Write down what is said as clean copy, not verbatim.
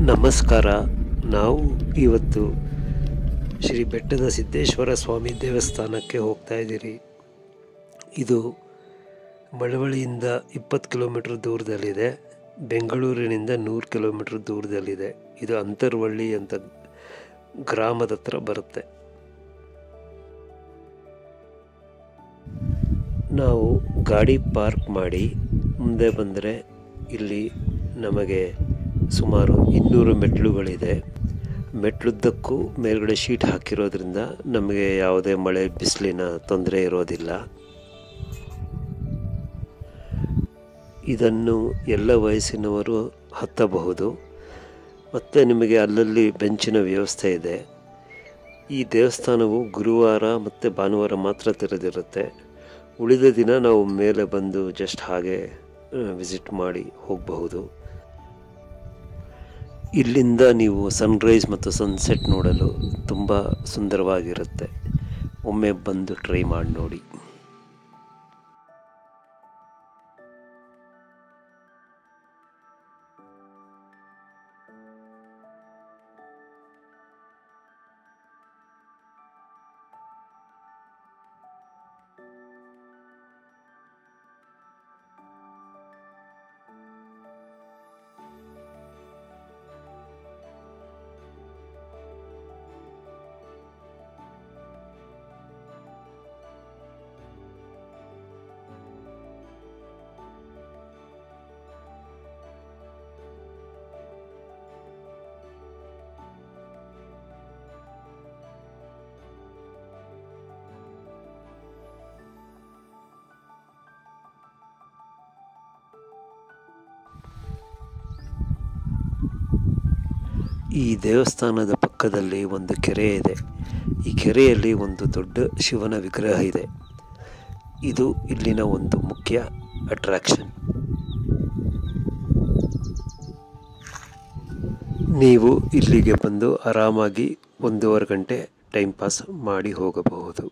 ನಮಸ್ಕಾರ. ನಾವು ಇವತ್ತು ಶ್ರೀ ಬೆಟ್ಟದ ಸಿದ್ದೇಶ್ವರ ಸ್ವಾಮಿ ದೇವಸ್ಥಾನಕ್ಕೆ ಹೋಗ್ತಾ ಇದ್ದೀರಿ. ಇದು ಮಳವಳ್ಳಿಯಿಂದ 20 ಕಿಲೋಮೀಟ್ರ್ ದೂರದಲ್ಲಿದೆ. ಬೆಂಗಳೂರಿನಿಂದ 100 ಕಿಲೋಮೀಟ್ರ್ ದೂರದಲ್ಲಿದೆ. ಇದು ಅಂತರವಳ್ಳಿ ಅಂತ ಗ್ರಾಮದ ಹತ್ರ ಬರುತ್ತೆ. ನಾವು ಗಾಡಿ ಪಾರ್ಕ್ ಮಾಡಿ ಮುಂದೆ ಬಂದರೆ ಇಲ್ಲಿ ನಮಗೆ ಸುಮಾರು 200 ಮೆಟ್ಲುಗಳಿದೆ. ಮೆಟ್ಲುದ್ದಕ್ಕೂ ಮೇಲ್ಗಡೆ ಶೀಟ್ ಹಾಕಿರೋದ್ರಿಂದ ನಮಗೆ ಯಾವುದೇ ಮಳೆ ಬಿಸಿಲಿನ ತೊಂದರೆ ಇರೋದಿಲ್ಲ. ಇದನ್ನು ಎಲ್ಲ ವಯಸ್ಸಿನವರು ಹತ್ತಬಹುದು. ಮತ್ತು ನಿಮಗೆ ಅಲ್ಲಲ್ಲಿ ಬೆಂಚಿನ ವ್ಯವಸ್ಥೆ ಇದೆ. ಈ ದೇವಸ್ಥಾನವು ಗುರುವಾರ ಮತ್ತು ಭಾನುವಾರ ಮಾತ್ರ ತೆರೆದಿರುತ್ತೆ. ಉಳಿದ ದಿನ ನಾವು ಮೇಲೆ ಬಂದು ಜಸ್ಟ್ ಹಾಗೆ ವಿಸಿಟ್ ಮಾಡಿ ಹೋಗಬಹುದು. ಇಲ್ಲಿಂದ ನೀವು ಸನ್ರೈಸ್ ಮತ್ತು ಸನ್ಸೆಟ್ ನೋಡಲು ತುಂಬ ಸುಂದರವಾಗಿರುತ್ತೆ. ಒಮ್ಮೆ ಬಂದು ಟ್ರೈ ಮಾಡಿ ನೋಡಿ. ಈ ದೇವಸ್ಥಾನದ ಪಕ್ಕದಲ್ಲಿ ಒಂದು ಕೆರೆ ಇದೆ. ಈ ಕೆರೆಯಲ್ಲಿ ಒಂದು ದೊಡ್ಡ ಶಿವನ ವಿಗ್ರಹ ಇದೆ. ಇದು ಇಲ್ಲಿನ ಒಂದು ಮುಖ್ಯ ಅಟ್ರಾಕ್ಷನ್. ನೀವು ಇಲ್ಲಿಗೆ ಬಂದು ಆರಾಮಾಗಿ 1.5 ಗಂಟೆ ಟೈಮ್ ಪಾಸ್ ಮಾಡಿ ಹೋಗಬಹುದು.